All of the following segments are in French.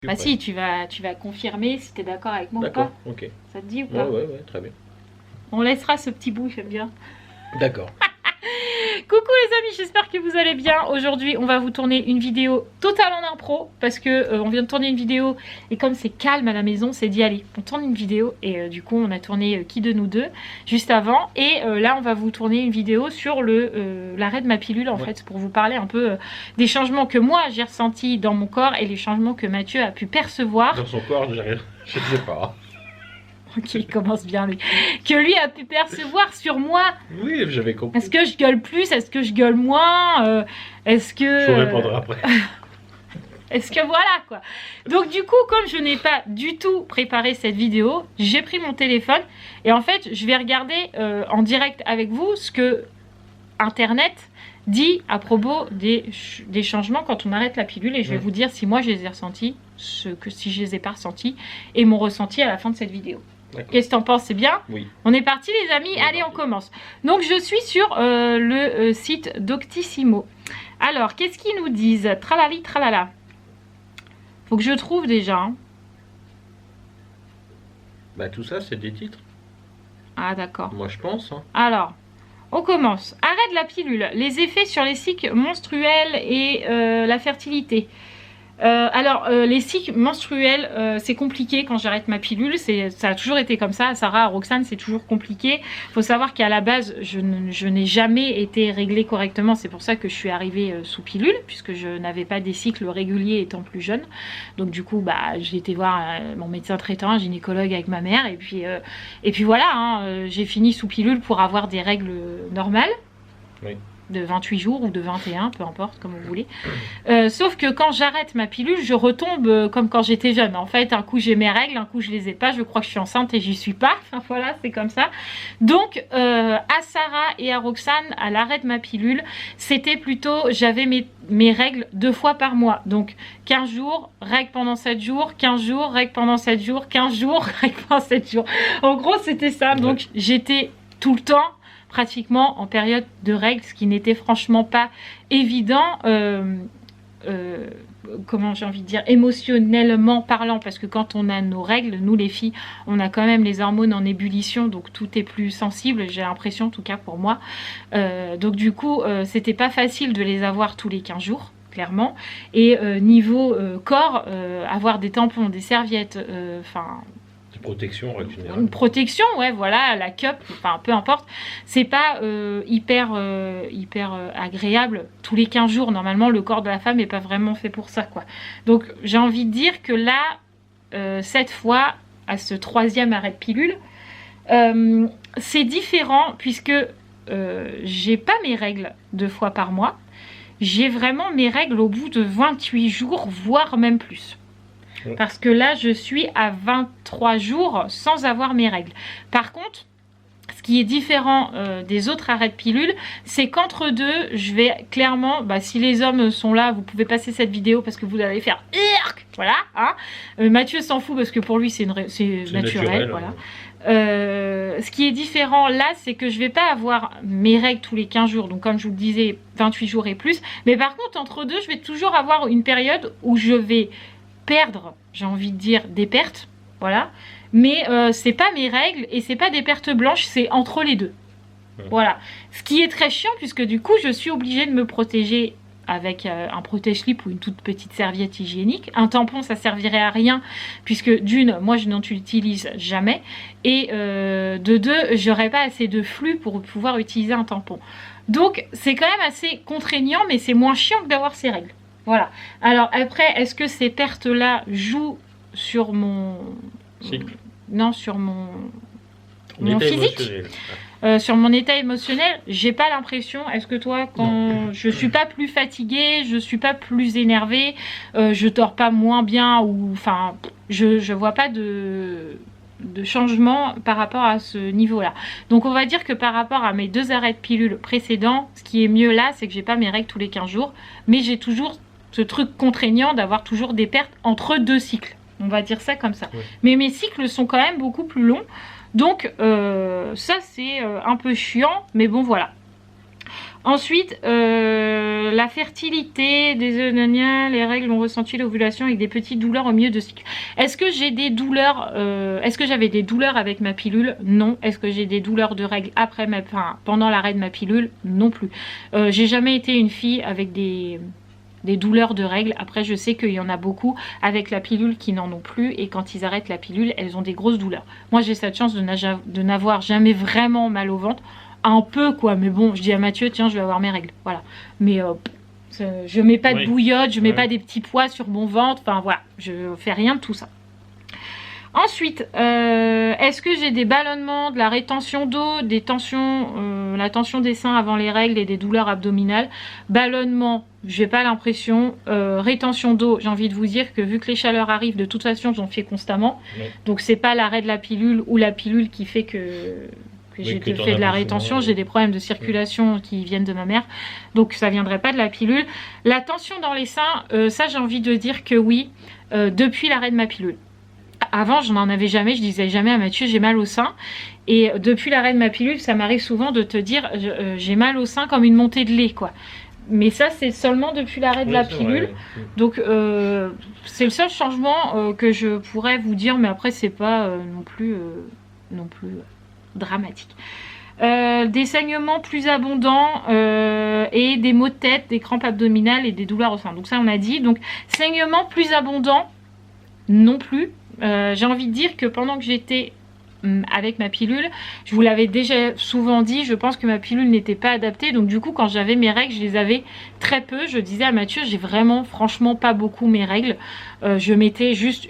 Bah si, tu vas confirmer si tu es d'accord avec moi ou pas. D'accord, ok. Ça te dit ou pas? Ouais, très bien. On laissera ce petit bout, j'aime bien. D'accord. Coucou les amis, j'espère que vous allez bien. Aujourd'hui, on va vous tourner une vidéo totale en impro parce que on vient de tourner une vidéo et comme c'est calme à la maison, c'est dit allez, on tourne une vidéo et du coup, on a tourné Qui de nous deux juste avant et là, on va vous tourner une vidéo sur l'arrêt de ma pilule en fait pour vous parler un peu des changements que moi j'ai ressentis dans mon corps et les changements que Mathieu a pu percevoir. Dans son corps, je sais pas. Ok, il commence bien lui. Que lui a pu percevoir sur moi. Oui, j'avais compris. Est-ce que je gueule plus? Est-ce que je gueule moins? Est-ce que... Je vous répondrai après. Est-ce que voilà quoi. Donc du coup, comme je n'ai pas du tout préparé cette vidéo, j'ai pris mon téléphone et en fait, je vais regarder en direct avec vous ce que Internet dit à propos des changements quand on arrête la pilule et je vais vous dire si moi je les ai ressentis, si je les ai pas ressentis et mon ressenti à la fin de cette vidéo. Qu'est-ce que t'en penses? C'est bien? Oui. On est parti les amis, allez on commence. Donc je suis sur le site Doctissimo. Alors qu'est-ce qu'ils nous disent? Tralali tralala. Faut que je trouve déjà. Hein. Bah tout ça c'est des titres. Ah d'accord. Moi je pense. Hein. Alors, on commence. Arrête la pilule. Les effets sur les cycles menstruels et la fertilité. Les cycles menstruels, c'est compliqué quand j'arrête ma pilule. Ça a toujours été comme ça. Sarah, Roxane, c'est toujours compliqué. Il faut savoir qu'à la base, je n'ai jamais été réglée correctement. C'est pour ça que je suis arrivée sous pilule, puisque je n'avais pas des cycles réguliers étant plus jeune. Donc du coup, bah, j'ai été voir mon médecin traitant, un gynécologue avec ma mère. Et puis voilà, hein, j'ai fini sous pilule pour avoir des règles normales. Oui. De 28 jours ou de 21, peu importe, comme vous voulez. Sauf que quand j'arrête ma pilule, je retombe comme quand j'étais jeune. En fait, un coup j'ai mes règles, un coup je les ai pas, je crois que je suis enceinte et j'y suis pas. Enfin voilà, c'est comme ça. Donc, à Sarah et à Roxane, à l'arrêt de ma pilule, c'était plutôt, j'avais mes règles 2 fois par mois. Donc, 15 jours, règles pendant 7 jours, 15 jours, règles pendant 7 jours, 15 jours, règles pendant 7 jours. En gros, c'était ça. Donc, j'étais tout le temps pratiquement en période de règles, ce qui n'était franchement pas évident, comment j'ai envie de dire, émotionnellement parlant, parce que quand on a nos règles, nous les filles, on a quand même les hormones en ébullition, donc tout est plus sensible, j'ai l'impression, en tout cas pour moi. Donc du coup, c'était pas facile de les avoir tous les 15 jours. Clairement, et niveau corps, avoir des tampons, des serviettes, enfin protection, une protection, ouais, voilà, la cup, enfin peu importe, c'est pas hyper agréable tous les 15 jours. Normalement, le corps de la femme n'est pas vraiment fait pour ça, quoi. Donc, j'ai envie de dire que là, cette fois, à ce 3e arrêt de pilule, c'est différent puisque j'ai pas mes règles 2 fois par mois. J'ai vraiment mes règles au bout de 28 jours, voire même plus. Parce que là, je suis à 23 jours sans avoir mes règles. Par contre, ce qui est différent des autres arrêts de pilule, c'est qu'entre deux, je vais clairement, bah, si les hommes sont là, vous pouvez passer cette vidéo parce que vous allez faire IRK, voilà. Hein. Mathieu s'en fout parce que pour lui, c'est naturel, voilà. Ce qui est différent là, c'est que je vais pas avoir mes règles tous les 15 jours, donc comme je vous le disais, 28 jours et plus. Mais par contre, entre deux, je vais toujours avoir une période où je vais perdre, j'ai envie de dire, des pertes, voilà, mais c'est pas mes règles et c'est pas des pertes blanches, c'est entre les deux, voilà, ce qui est très chiant puisque du coup je suis obligée de me protéger avec un protège-slip ou une toute petite serviette hygiénique. Un tampon, ça servirait à rien puisque d'une, moi je n'en utilise jamais et de deux, j'aurais pas assez de flux pour pouvoir utiliser un tampon, donc c'est quand même assez contraignant, mais c'est moins chiant que d'avoir ces règles. Voilà. Alors après, est-ce que ces pertes-là jouent sur mon... cycle? Non, sur mon physique, sur mon état émotionnel, j'ai pas l'impression. Est-ce que toi, quand je suis pas plus fatiguée, je suis pas plus énervée, je dors pas moins bien, ou enfin, je vois pas de changement par rapport à ce niveau-là. Donc on va dire que par rapport à mes 2 arrêts de pilule précédents, ce qui est mieux là, c'est que j'ai pas mes règles tous les 15 jours, mais j'ai toujours ce truc contraignant d'avoir toujours des pertes entre 2 cycles. On va dire ça comme ça. Ouais. Mais mes cycles sont quand même beaucoup plus longs. Donc ça c'est un peu chiant, mais bon voilà. Ensuite, la fertilité des œufs, les règles ont ressenti l'ovulation avec des petites douleurs au milieu de cycle. Est-ce que j'ai des douleurs est-ce que j'avais des douleurs avec ma pilule? Non. Est-ce que j'ai des douleurs de règles pendant l'arrêt de ma pilule? Non plus. J'ai jamais été une fille avec des douleurs de règles. Après, je sais qu'il y en a beaucoup avec la pilule qui n'en ont plus, et quand ils arrêtent la pilule, elles ont des grosses douleurs. Moi, j'ai cette chance de n'avoir jamais vraiment mal au ventre. Un peu quoi, mais bon, je dis à Mathieu, tiens, je vais avoir mes règles, voilà. Mais je mets pas de bouillotte, je mets pas des petits poids sur mon ventre, enfin voilà, je fais rien de tout ça. Ensuite, est-ce que j'ai des ballonnements, de la rétention d'eau, des tensions, la tension des seins avant les règles et des douleurs abdominales? Ballonnement, j'ai pas l'impression. Rétention d'eau, j'ai envie de vous dire que vu que les chaleurs arrivent, de toute façon, j'en fais constamment. Donc c'est pas l'arrêt de la pilule ou la pilule qui fait que j'ai fait de la rétention, j'ai des problèmes de circulation qui viennent de ma mère, donc ça viendrait pas de la pilule. La tension dans les seins, ça j'ai envie de dire que oui, depuis l'arrêt de ma pilule. Avant, je n'en avais jamais, je disais jamais à Mathieu j'ai mal au sein, et depuis l'arrêt de ma pilule, ça m'arrive souvent de te dire j'ai mal au sein comme une montée de lait quoi. Mais ça c'est seulement depuis l'arrêt de la pilule, donc c'est le seul changement que je pourrais vous dire, mais après c'est pas non plus dramatique. Des saignements plus abondants et des maux de tête, des crampes abdominales et des douleurs au sein. Donc ça on a dit. Donc saignements plus abondants, non plus. J'ai envie de dire que pendant que j'étais avec ma pilule, je vous l'avais déjà souvent dit, je pense que ma pilule n'était pas adaptée. Donc du coup quand j'avais mes règles, je les avais très peu. Je disais à Mathieu, j'ai vraiment franchement pas beaucoup mes règles. Je mettais juste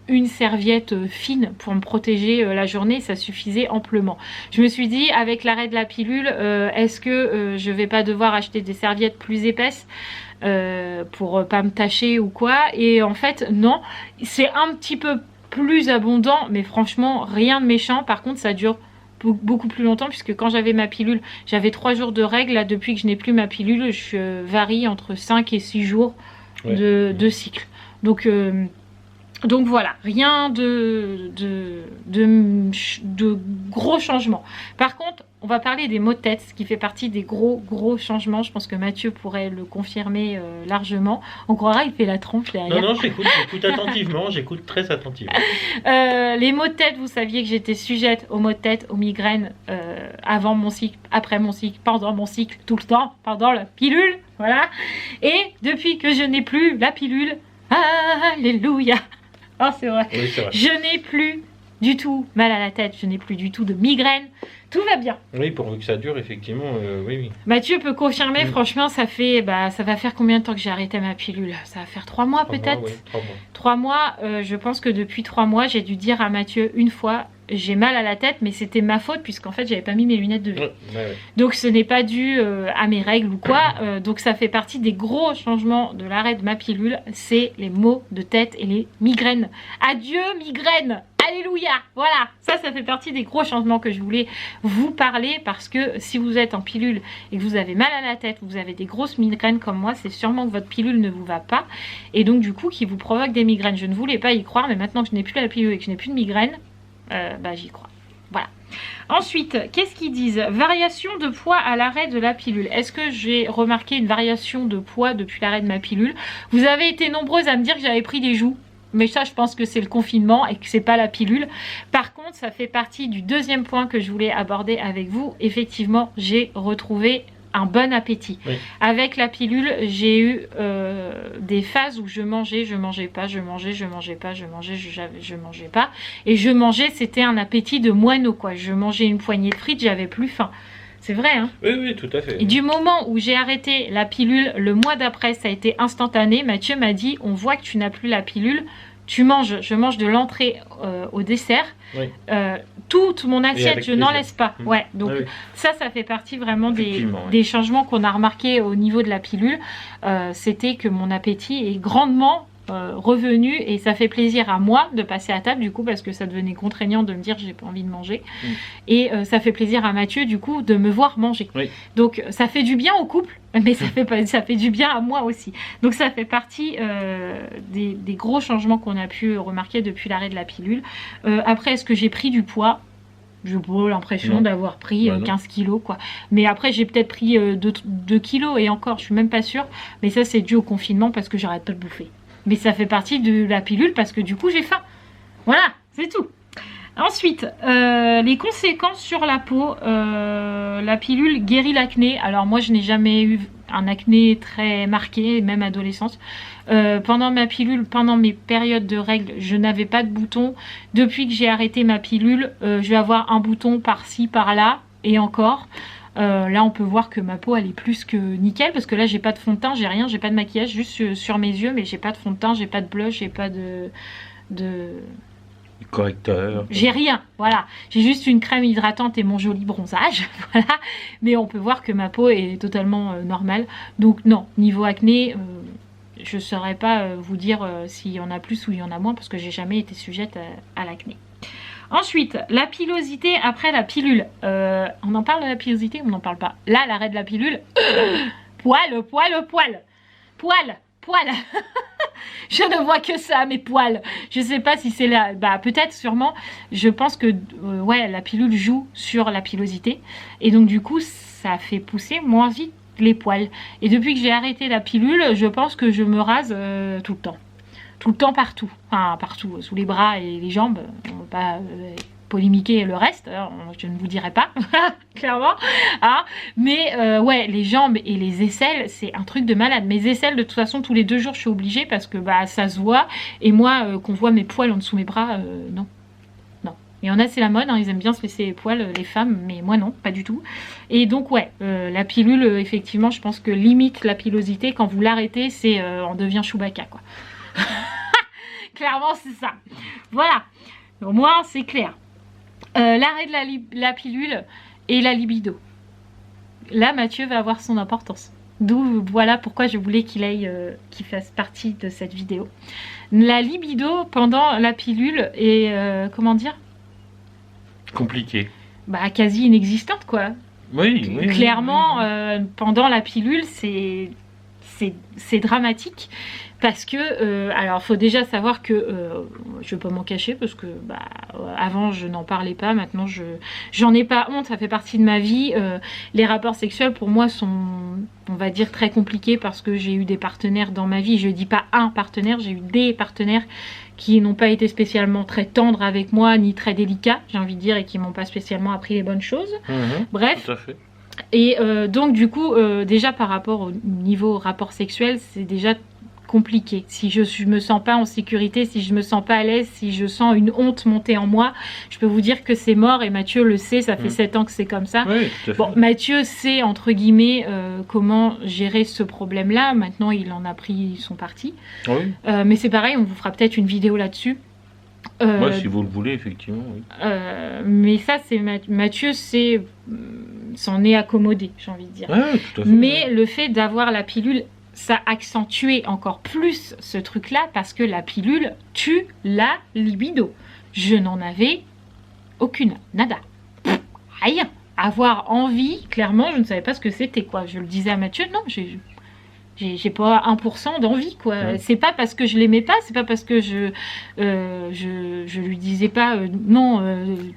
une serviette fine pour me protéger la journée, ça suffisait amplement. Je me suis dit avec l'arrêt de la pilule, est-ce que je vais pas devoir acheter des serviettes plus épaisses pour pas me tacher ou quoi? Et en fait non, c'est un petit peu plus abondant, mais franchement rien de méchant. Par contre ça dure beaucoup plus longtemps, puisque quand j'avais ma pilule, j'avais 3 jours de règles. Là depuis que je n'ai plus ma pilule, je varie entre 5 et 6 jours de cycle. Donc voilà, rien de gros changements. Par contre, on va parler des maux de tête, ce qui fait partie des gros changements. Je pense que Mathieu pourrait le confirmer largement. On croira il fait la tronche derrière. Non, j'écoute attentivement, j'écoute très attentivement. Les maux de tête, vous saviez que j'étais sujette aux maux de tête, aux migraines avant mon cycle, après mon cycle, pendant mon cycle, tout le temps, pendant la pilule, voilà. Et depuis que je n'ai plus la pilule, alléluia. Oh, c'est vrai. Oui, c'est vrai. Je n'ai plus du tout mal à la tête, je n'ai plus du tout de migraine, tout va bien. Oui, pourvu que ça dure, effectivement, oui. Mathieu peut confirmer, franchement, ça va faire combien de temps que j'ai arrêté ma pilule? Ça va faire 3 mois peut-être. 3 mois, je pense que depuis 3 mois, j'ai dû dire à Mathieu une fois, j'ai mal à la tête, mais c'était ma faute puisqu'en fait j'avais pas mis mes lunettes de vue. Donc ce n'est pas dû à mes règles ou quoi. Donc ça fait partie des gros changements de l'arrêt de ma pilule, c'est les maux de tête et les migraines. Adieu migraine, alléluia. Voilà, ça fait partie des gros changements que je voulais vous parler, parce que si vous êtes en pilule et que vous avez mal à la tête, vous avez des grosses migraines comme moi, c'est sûrement que votre pilule ne vous va pas, et donc du coup qui vous provoque des migraines. Je ne voulais pas y croire, mais maintenant que je n'ai plus la pilule et que je n'ai plus de migraines, j'y crois. Voilà. Ensuite, qu'est-ce qu'ils disent? Variation de poids à l'arrêt de la pilule. Est-ce que j'ai remarqué une variation de poids depuis l'arrêt de ma pilule? Vous avez été nombreuses à me dire que j'avais pris des joues. Mais ça, je pense que c'est le confinement et que c'est pas la pilule. Par contre, ça fait partie du deuxième point que je voulais aborder avec vous. Effectivement, j'ai retrouvé un bon appétit. Oui. Avec la pilule, j'ai eu des phases où je mangeais pas. Et je mangeais, c'était un appétit de moineau, quoi. Je mangeais une poignée de frites, j'avais plus faim. C'est vrai, hein? Oui, tout à fait. Et du moment où j'ai arrêté la pilule, le mois d'après, ça a été instantané. Mathieu m'a dit, on voit que tu n'as plus la pilule, tu manges. Je mange de l'entrée au dessert. Oui. Toute mon assiette, je n'en laisse pas. Ouais, donc ça fait partie vraiment des changements qu'on a remarqué au niveau de la pilule. C'était que mon appétit est grandement revenu, et ça fait plaisir à moi de passer à table du coup, parce que ça devenait contraignant de me dire j'ai pas envie de manger, et ça fait plaisir à Mathieu du coup de me voir manger. Donc ça fait du bien au couple, mais ça fait du bien à moi aussi. Donc ça fait partie des gros changements qu'on a pu remarquer depuis l'arrêt de la pilule. Après, est-ce que j'ai pris du poids? J'ai pas l'impression Non. d'avoir pris Bah non. 15 kilos, quoi. Mais après, j'ai peut-être pris 2 kilos, et encore, je suis même pas sûre. Mais ça, c'est dû au confinement, parce que j'arrête pas de bouffer. Mais ça fait partie de la pilule, parce que du coup, j'ai faim. Voilà, c'est tout. Ensuite, les conséquences sur la peau. La pilule guérit l'acné. Alors moi, je n'ai jamais eu un acné très marqué, même adolescence. Pendant ma pilule, pendant mes périodes de règles, je n'avais pas de boutons. Depuis que j'ai arrêté ma pilule, je vais avoir un bouton par-ci, par-là, et encore. Là, on peut voir que ma peau, elle est plus que nickel, parce que là, j'ai pas de fond de teint, j'ai rien, j'ai pas de maquillage, juste sur mes yeux, mais j'ai pas de fond de teint, j'ai pas de blush, j'ai pas de Correcteur. j'ai rien, voilà. J'ai juste une crème hydratante et mon joli bronzage, voilà. Mais on peut voir que ma peau est totalement normale. Donc non, niveau acné, je ne saurais pas vous dire s'il y en a plus ou il y en a moins, parce que j'ai jamais été sujette à l'acné. Ensuite, la pilosité après la pilule. On en parle de la pilosité ou on n'en parle pas? Là, l'arrêt de la pilule, poil. Je ne vois que ça, mes poils. Je sais pas si c'est là. Bah, peut-être, sûrement. Je pense que ouais, la pilule joue sur la pilosité. Et donc, du coup, ça fait pousser moins vite les poils. Et depuis que j'ai arrêté la pilule, je pense que je me rase tout le temps. Tout le temps, partout. Enfin, partout. Sous les bras et les jambes. On va pas polémiquer le reste, je ne vous dirai pas, clairement, hein. Mais ouais, les jambes et les aisselles, c'est un truc de malade. Mes aisselles, de toute façon, tous les 2 jours, je suis obligée, parce que bah, ça se voit, et moi, qu'on voit mes poils en dessous mes bras, non. Il y en a, c'est la mode, hein, ils aiment bien se laisser les poils, les femmes, mais moi non, pas du tout. Et donc ouais, la pilule, effectivement, je pense que limite la pilosité, quand vous l'arrêtez, c'est on devient Chewbacca, quoi. Clairement, c'est ça. Voilà, au moins, c'est clair. L'arrêt de la pilule et la libido. Là, Mathieu va avoir son importance. D'où, voilà pourquoi je voulais qu'il fasse partie de cette vidéo. La libido pendant la pilule est, comment dire, Compliqué. bah, quasi inexistante, quoi. Oui. Clairement, pendant la pilule, c'est dramatique. Parce que, alors, faut déjà savoir que, je ne vais pas m'en cacher, parce que bah, avant, je n'en parlais pas, maintenant, j'en ai pas honte, ça fait partie de ma vie. Les rapports sexuels, pour moi, sont, on va dire, très compliqués, parce que j'ai eu des partenaires dans ma vie. Je ne dis pas un partenaire, j'ai eu des partenaires qui n'ont pas été spécialement très tendres avec moi, ni très délicats, j'ai envie de dire, et qui m'ont pas spécialement appris les bonnes choses. Bref. Tout à fait. Et donc, du coup, déjà, par rapport au niveau rapport sexuel, c'est déjà compliqué. Si je me sens pas en sécurité, si je me sens pas à l'aise, si je sens une honte monter en moi, je peux vous dire que c'est mort, et Mathieu le sait, ça fait 7 ans que c'est comme ça. Oui, tout à fait. Bon, Mathieu sait, entre guillemets, comment gérer ce problème-là. Maintenant, il en a pris son parti. Oui. Mais c'est pareil, on vous fera peut-être une vidéo là-dessus. Moi, si vous le voulez, effectivement, oui. Mais ça, c'est Mathieu, s'en est accommodé, j'ai envie de dire. Ouais, tout à fait. Mais le fait d'avoir la pilule, ça accentuait encore plus ce truc-là, parce que la pilule tue la libido. Je n'en avais aucune, nada, rien. Avoir envie, clairement, je ne savais pas ce que c'était, quoi. Je le disais à Mathieu, non, j'ai pas 1% d'envie, quoi. Ouais. C'est pas parce que je l'aimais pas, c'est pas parce que je lui disais pas non,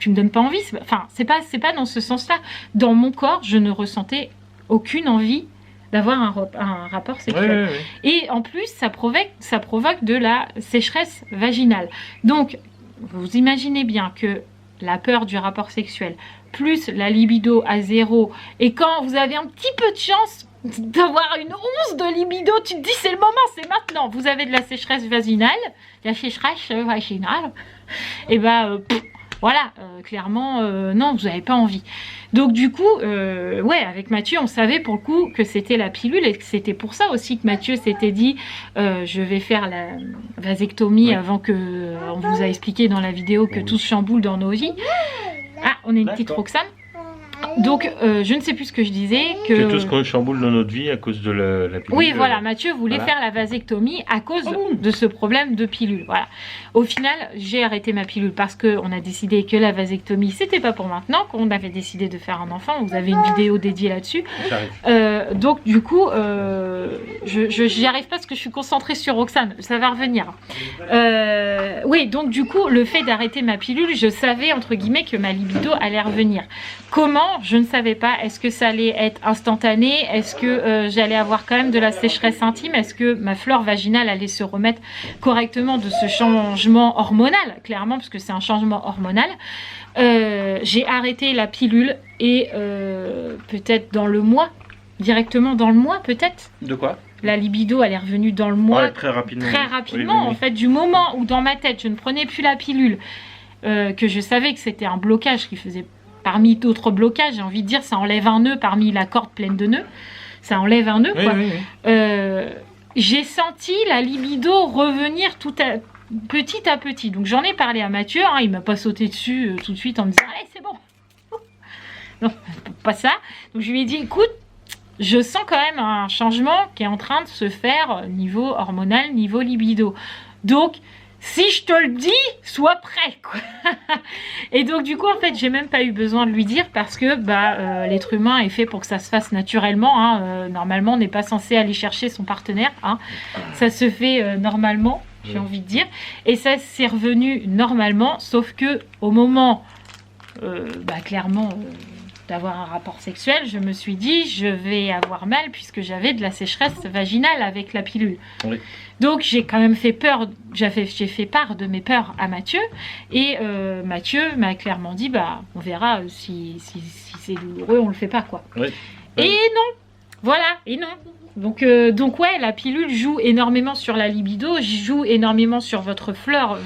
tu me donnes pas envie. Enfin, c'est pas dans ce sens-là. Dans mon corps, je ne ressentais aucune envie d'avoir un rapport sexuel. Ouais. Et en plus, ça provoque de la sécheresse vaginale. Donc, vous imaginez bien que la peur du rapport sexuel, plus la libido à 0, et quand vous avez un petit peu de chance d'avoir une once de libido, tu te dis c'est le moment, c'est maintenant. Vous avez de la sécheresse vaginale, et ben voilà, clairement, non, vous n'avez pas envie. Donc du coup, ouais, avec Mathieu, on savait pour le coup que c'était la pilule, et que c'était pour ça aussi que Mathieu s'était dit je vais faire la vasectomie, avant que on vous a expliqué dans la vidéo que tout se chamboule dans nos vies. Ah, on a une petite Roxane. Donc, je ne sais plus ce que je disais. C'est tout ce qu'on chamboule dans notre vie à cause de la pilule. Oui, voilà, Mathieu voulait faire la vasectomie à cause de ce problème de pilule. Voilà. Au final, j'ai arrêté ma pilule parce qu'on a décidé que la vasectomie, c'était pas pour maintenant, qu'on avait décidé de faire un enfant. Vous avez une vidéo dédiée là-dessus. Donc, du coup, j'y arrive pas parce que je suis concentrée sur Roxane. Ça va revenir. oui, donc du coup, le fait d'arrêter ma pilule, je savais, entre guillemets, que ma libido allait revenir. Comment? Je ne savais pas. Est-ce que ça allait être instantané? Est-ce que j'allais avoir quand même de la sécheresse intime? Est-ce que ma flore vaginale allait se remettre correctement de ce changement hormonal? Clairement, parce que c'est un changement hormonal. J'ai arrêté la pilule et peut-être dans le mois, directement dans le mois peut-être. De quoi? La libido, elle est revenue dans le mois. Ouais, très rapidement. Très rapidement, oui. En fait, du moment où dans ma tête, je ne prenais plus la pilule, que je savais que c'était un blocage qui faisait parmi d'autres blocages, j'ai envie de dire, ça enlève un nœud parmi la corde pleine de nœuds. Ça enlève un nœud, quoi. J'ai senti la libido revenir petit à petit. Donc j'en ai parlé à Mathieu, hein, il m'a pas sauté dessus tout de suite en me disant « Allez, c'est bon !» Non, pas ça. Donc je lui ai dit « Écoute, je sens quand même un changement qui est en train de se faire niveau hormonal, niveau libido. Donc, si je te le dis, sois prêt, quoi. » Et donc, du coup, en fait, j'ai même pas eu besoin de lui dire parce que l'être humain est fait pour que ça se fasse naturellement. Hein. Normalement, on n'est pas censé aller chercher son partenaire. Hein. Ça se fait normalement, j'ai envie de dire. Et ça, c'est revenu normalement, sauf que au moment, clairement... d'avoir un rapport sexuel, je me suis dit je vais avoir mal puisque j'avais de la sécheresse vaginale avec la pilule. Oui. Donc j'ai quand même fait peur, j'ai fait part de mes peurs à Mathieu et Mathieu m'a clairement dit on verra si c'est douloureux, on le fait pas quoi. Oui. Et non, voilà, et non. Donc ouais, la pilule joue énormément sur la libido, joue énormément sur votre flore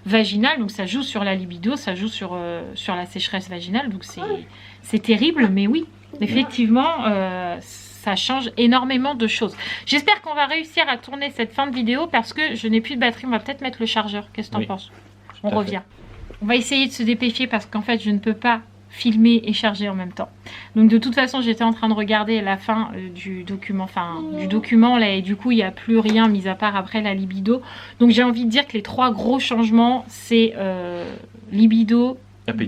vaginale, donc ça joue sur la libido, ça joue sur la sécheresse vaginale, donc c'est terrible, mais oui, effectivement, ça change énormément de choses. J'espère qu'on va réussir à tourner cette fin de vidéo parce que je n'ai plus de batterie, on va peut-être mettre le chargeur, qu'est-ce que t'en penses? On revient. On va essayer de se dépêcher parce qu'en fait, je ne peux pas filmer et charger en même temps. Donc de toute façon, j'étais en train de regarder la fin du document, là, et du coup, il n'y a plus rien mis à part après la libido. Donc j'ai envie de dire que les 3 gros changements, c'est libido,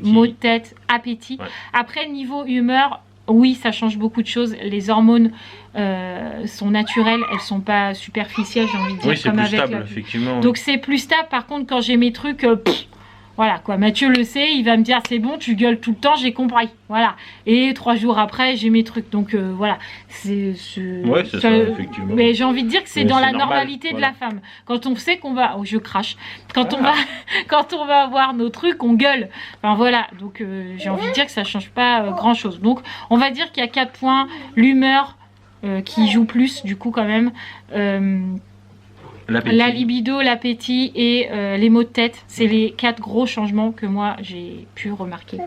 maux de tête, appétit. Ouais. Après, niveau humeur, oui, ça change beaucoup de choses. Les hormones sont naturelles, elles sont pas superficielles, j'ai envie de dire. Oui, c'est plus stable, effectivement. Donc c'est plus stable. Par contre, quand j'ai mes trucs... voilà quoi, Mathieu le sait, il va me dire c'est bon, tu gueules tout le temps, j'ai compris. Voilà. Et 3 jours après, j'ai mes trucs. Donc voilà. Ouais, c'est ça, effectivement. Mais j'ai envie de dire que c'est dans la normalité de la femme. Quand on sait qu'on va. Oh, je crache. Quand on va avoir nos trucs, on gueule. Enfin voilà. Donc j'ai envie de dire que ça change pas grand chose. Donc on va dire qu'il y a 4 points. L'humeur qui joue plus, du coup, quand même. La libido, l'appétit et les maux de tête, c'est les 4 gros changements que moi j'ai pu remarquer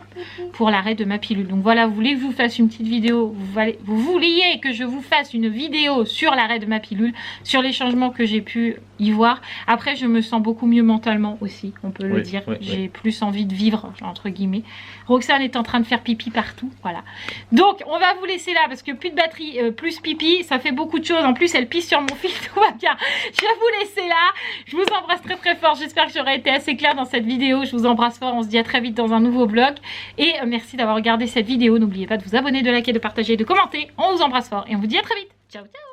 pour l'arrêt de ma pilule. Donc voilà, vous voulez que je vous fasse une petite vidéo, vous vouliez que je vous fasse une vidéo sur l'arrêt de ma pilule, sur les changements que j'ai pu y voir. Après, je me sens beaucoup mieux mentalement aussi, on peut le dire. J'ai plus envie de vivre, entre guillemets. Roxane est en train de faire pipi partout, voilà. Donc, on va vous laisser là parce que plus de batterie, plus pipi, ça fait beaucoup de choses. En plus, elle pisse sur mon fil, tout va bien. Je vais vous laisser là. Je vous embrasse très très fort. J'espère que j'aurai été assez claire dans cette vidéo. Je vous embrasse fort. On se dit à très vite dans un nouveau vlog. Et merci d'avoir regardé cette vidéo. N'oubliez pas de vous abonner, de liker, de partager, de commenter. On vous embrasse fort et on vous dit à très vite. Ciao, ciao.